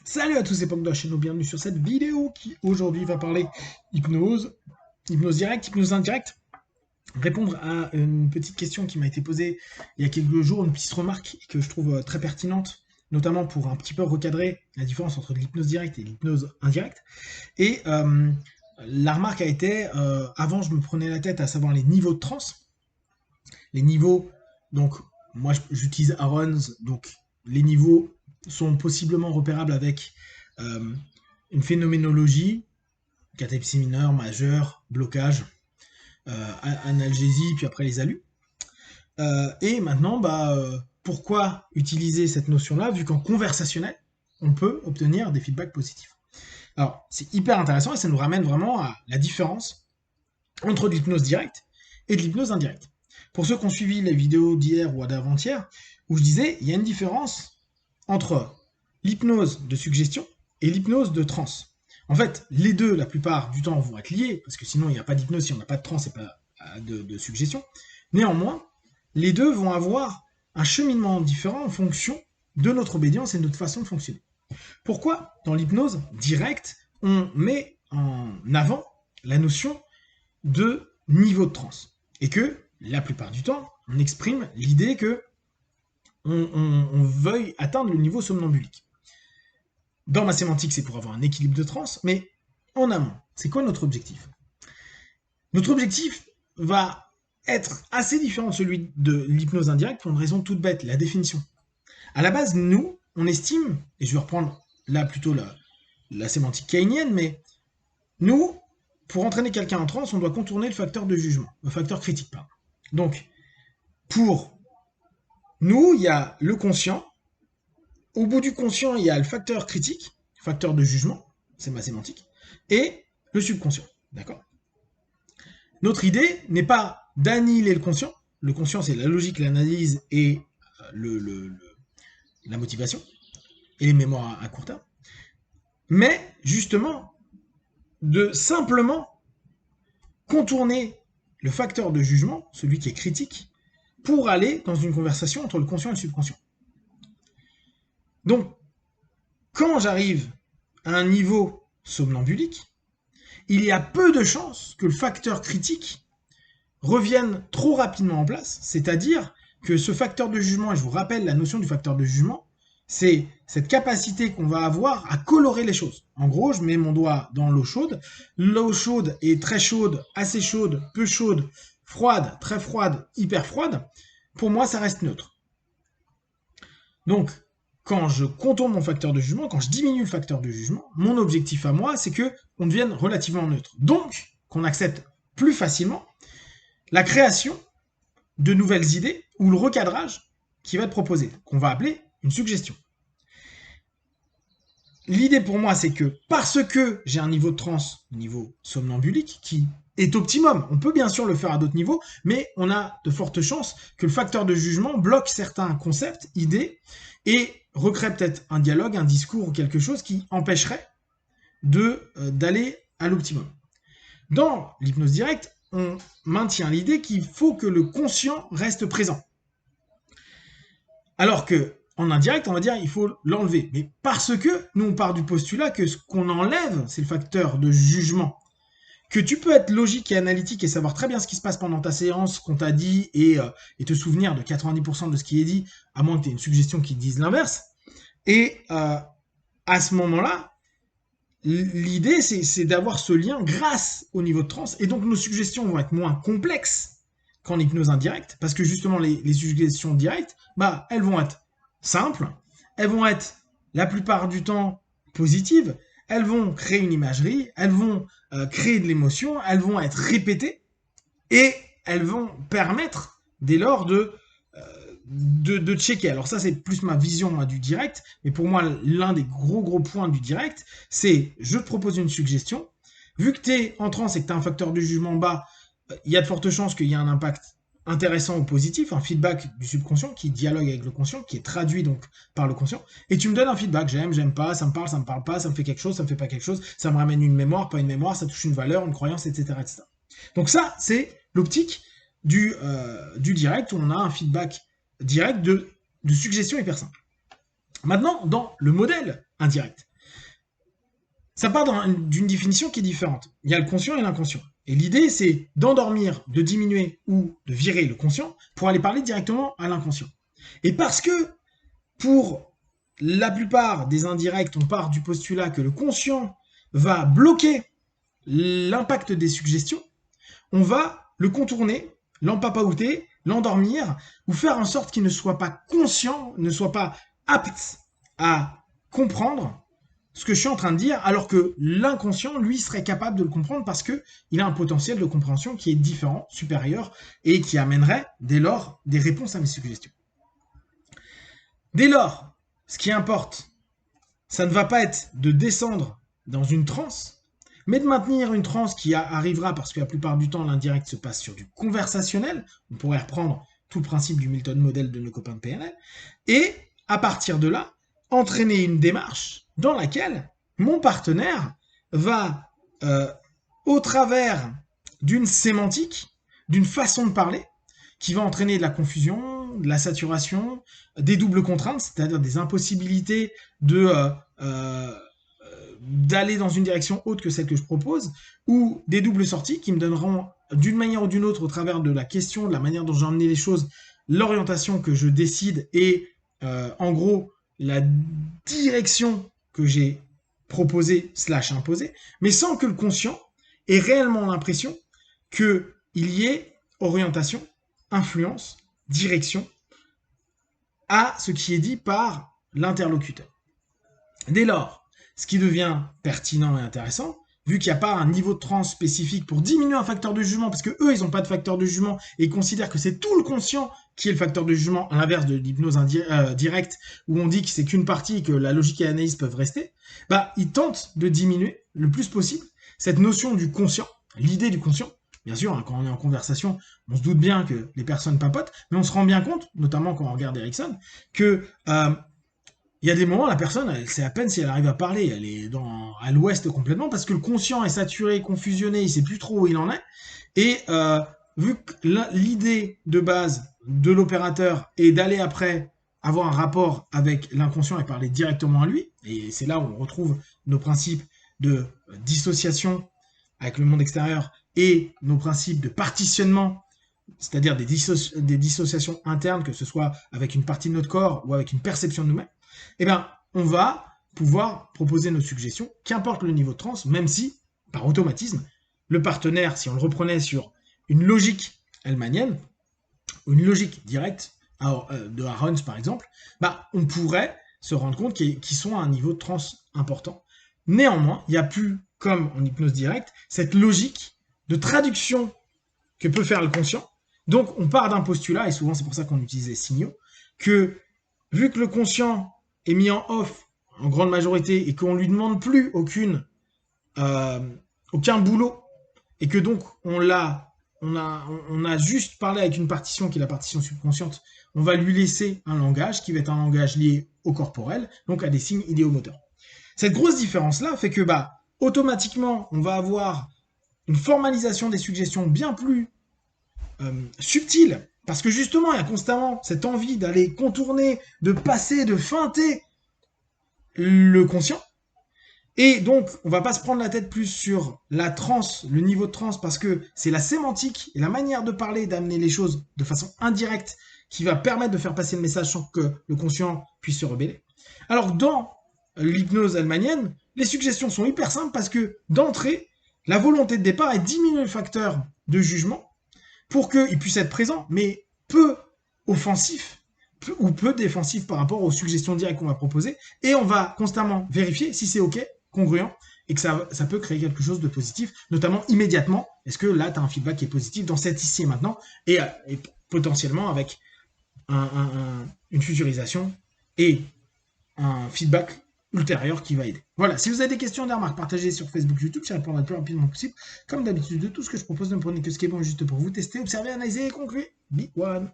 Salut à tous, c'est Pogdosh et nous bienvenue sur cette vidéo qui aujourd'hui va parler hypnose, hypnose directe, hypnose indirecte. Répondre à une petite question qui m'a été posée il y a quelques jours, une petite remarque que je trouve très pertinente, notamment pour un petit peu recadrer la différence entre l'hypnose directe et l'hypnose indirecte. Et la remarque a été, avant je me prenais la tête à savoir les niveaux de transe. Les niveaux, donc moi j'utilise Aaron's, donc les niveaux sont possiblement repérables avec euh, une phénoménologie, catalepsie mineure, majeure, blocage, analgésie, puis après les alus. Et maintenant, pourquoi utiliser cette notion-là, vu qu'en conversationnel, on peut obtenir des feedbacks positifs. Alors, c'est hyper intéressant et ça nous ramène vraiment à la différence entre l'hypnose directe et de l'hypnose indirecte. Pour ceux qui ont suivi les vidéos d'hier ou d'avant-hier, où je disais, il y a une différence entre l'hypnose de suggestion et l'hypnose de transe. En fait, les deux, la plupart du temps, vont être liés, parce que sinon, il n'y a pas d'hypnose si on n'a pas de transe et pas de suggestion. Néanmoins, les deux vont avoir un cheminement différent en fonction de notre obédience et de notre façon de fonctionner. Pourquoi, dans l'hypnose directe, on met en avant la notion de niveau de transe et que, la plupart du temps, on exprime l'idée que on veuille atteindre le niveau somnambulique. Dans ma sémantique, c'est pour avoir un équilibre de transe, mais en amont, c'est quoi notre objectif? Notre objectif va être assez différent de celui de l'hypnose indirecte pour une raison toute bête, la définition. À la base, nous, on estime, et je vais reprendre là plutôt la sémantique keynienne, mais nous, pour entraîner quelqu'un en transe, on doit contourner le facteur de jugement, le facteur critique, pardon. Donc, pour nous, il y a le conscient. Au bout du conscient, il y a le facteur critique, facteur de jugement, c'est ma sémantique, et le subconscient. D'accord? Notre idée n'est pas d'annihiler le conscient. Le conscient, c'est la logique, l'analyse et la motivation, et les mémoires à court terme. Mais justement, de simplement contourner le facteur de jugement, celui qui est critique, pour aller dans une conversation entre le conscient et le subconscient. Donc, quand j'arrive à un niveau somnambulique, il y a peu de chances que le facteur critique revienne trop rapidement en place, c'est-à-dire que ce facteur de jugement, et je vous rappelle la notion du facteur de jugement, c'est cette capacité qu'on va avoir à colorer les choses. En gros, je mets mon doigt dans l'eau chaude est très chaude, assez chaude, peu chaude, froide, très froide, hyper froide. Pour moi, ça reste neutre. Donc, quand je contourne mon facteur de jugement, quand je diminue le facteur de jugement, mon objectif à moi, c'est que on devienne relativement neutre. Donc, qu'on accepte plus facilement la création de nouvelles idées ou le recadrage qui va être proposé, qu'on va appeler une suggestion. L'idée pour moi, c'est que parce que j'ai un niveau de transe, niveau somnambulique, qui est optimum, on peut bien sûr le faire à d'autres niveaux, mais on a de fortes chances que le facteur de jugement bloque certains concepts, idées, et recrée peut-être un dialogue, un discours ou quelque chose qui empêcherait d'aller à l'optimum. Dans l'hypnose directe, on maintient l'idée qu'il faut que le conscient reste présent. Alors que en indirect, on va dire il faut l'enlever. Mais parce que nous, on part du postulat que ce qu'on enlève, c'est le facteur de jugement. Que tu peux être logique et analytique et savoir très bien ce qui se passe pendant ta séance, qu'on t'a dit, et te souvenir de 90% de ce qui est dit, à moins que tu aies une suggestion qui te dise l'inverse. Et à ce moment-là, l'idée, c'est d'avoir ce lien grâce au niveau de transe. Et donc, nos suggestions vont être moins complexes qu'en hypnose indirecte, parce que justement, les suggestions directes, elles vont être simples, elles vont être la plupart du temps positives, elles vont créer une imagerie, elles vont créer de l'émotion, elles vont être répétées, et elles vont permettre, dès lors, de checker. Alors ça, c'est plus ma vision moi, du direct, mais pour moi, l'un des gros points du direct, c'est je te propose une suggestion. Vu que tu es en transe et que tu as un facteur de jugement bas, il y a de fortes chances qu'il y ait un impact intéressant ou positif, un feedback du subconscient qui dialogue avec le conscient, qui est traduit donc par le conscient, et tu me donnes un feedback, j'aime pas, ça me parle pas, ça me fait quelque chose, ça me fait pas quelque chose, ça me ramène une mémoire, pas une mémoire, ça touche une valeur, une croyance, etc. etc. Donc ça, c'est l'optique du direct, où on a un feedback direct de suggestion hyper simple. Maintenant, dans le modèle indirect, ça part d'une définition qui est différente. Il y a le conscient et l'inconscient. Et l'idée, c'est d'endormir, de diminuer ou de virer le conscient pour aller parler directement à l'inconscient. Et parce que, pour la plupart des indirects, on part du postulat que le conscient va bloquer l'impact des suggestions, on va le contourner, l'empapaouter, l'endormir, ou faire en sorte qu'il ne soit pas conscient, ne soit pas apte à comprendre ce que je suis en train de dire, alors que l'inconscient, lui, serait capable de le comprendre parce qu'il a un potentiel de compréhension qui est différent, supérieur, et qui amènerait, dès lors, des réponses à mes suggestions. Dès lors, ce qui importe, ça ne va pas être de descendre dans une transe, mais de maintenir une transe qui arrivera, parce que la plupart du temps, l'indirect se passe sur du conversationnel, on pourrait reprendre tout le principe du Milton Model de nos copains de PNL, et à partir de là, entraîner une démarche dans laquelle mon partenaire va, au travers d'une sémantique, d'une façon de parler, qui va entraîner de la confusion, de la saturation, des doubles contraintes, c'est-à-dire des impossibilités d'aller dans une direction autre que celle que je propose, ou des doubles sorties qui me donneront d'une manière ou d'une autre, au travers de la question, de la manière dont j'ai emmené les choses, l'orientation que je décide et, en gros, la direction que j'ai proposée / imposée, mais sans que le conscient ait réellement l'impression qu'il y ait orientation, influence, direction à ce qui est dit par l'interlocuteur. Dès lors, ce qui devient pertinent et intéressant, vu qu'il n'y a pas un niveau de transe spécifique pour diminuer un facteur de jugement, parce que eux, ils n'ont pas de facteur de jugement et ils considèrent que c'est tout le conscient qui est le facteur de jugement, à l'inverse de l'hypnose directe, où on dit que c'est qu'une partie et que la logique et l'analyse peuvent rester, bah, ils tentent de diminuer le plus possible cette notion du conscient, l'idée du conscient. Bien sûr, hein, quand on est en conversation, on se doute bien que les personnes papotent, mais on se rend bien compte, notamment quand on regarde Erikson, que il y a des moments, la personne, elle sait à peine si elle arrive à parler, elle est à l'ouest complètement, parce que le conscient est saturé, confusionné, il sait plus trop où il en est, et vu que l'idée de base de l'opérateur est d'aller après avoir un rapport avec l'inconscient et parler directement à lui, et c'est là où on retrouve nos principes de dissociation avec le monde extérieur et nos principes de partitionnement, c'est-à-dire des dissociations internes, que ce soit avec une partie de notre corps ou avec une perception de nous-mêmes, eh bien, on va pouvoir proposer nos suggestions, qu'importe le niveau de transe, même si, par automatisme, le partenaire, si on le reprenait sur une logique hellmanienne, ou une logique directe de Arons par exemple, bah, on pourrait se rendre compte qu'ils sont à un niveau de transe important. Néanmoins, il n'y a plus, comme en hypnose directe, cette logique de traduction que peut faire le conscient. Donc, on part d'un postulat, et souvent c'est pour ça qu'on utilise les signaux, que vu que le conscient est mis en off en grande majorité et qu'on lui demande plus aucun boulot, et que donc on a juste parlé avec une partition qui est la partition subconsciente, on va lui laisser un langage qui va être un langage lié au corporel, donc à des signes idéomoteurs. Cette grosse différence-là fait que, bah, automatiquement, on va avoir une formalisation des suggestions bien plus subtile, parce que justement, il y a constamment cette envie d'aller contourner, de passer, de feinter le conscient. Et donc, on va pas se prendre la tête plus sur la transe, le niveau de transe, parce que c'est la sémantique et la manière de parler, d'amener les choses de façon indirecte qui va permettre de faire passer le message sans que le conscient puisse se rebeller. Alors, dans l'hypnose hellmanienne, les suggestions sont hyper simples parce que, d'entrée, la volonté de départ est de diminuer le facteur de jugement pour qu'il puisse être présent, mais peu offensif ou peu défensif par rapport aux suggestions directes qu'on va proposer, et on va constamment vérifier si c'est OK, congruent, et que ça peut créer quelque chose de positif, notamment immédiatement. Est-ce que là, tu as un feedback qui est positif dans cet ici et maintenant, et potentiellement avec une futurisation et un feedback ultérieur qui va aider. Voilà, si vous avez des questions, des remarques, partagez sur Facebook, YouTube, je répondrai le plus rapidement possible. Comme d'habitude, de tout ce que je propose, ne prenez que ce qui est bon juste pour vous tester, observer, analyser et conclure. Be one.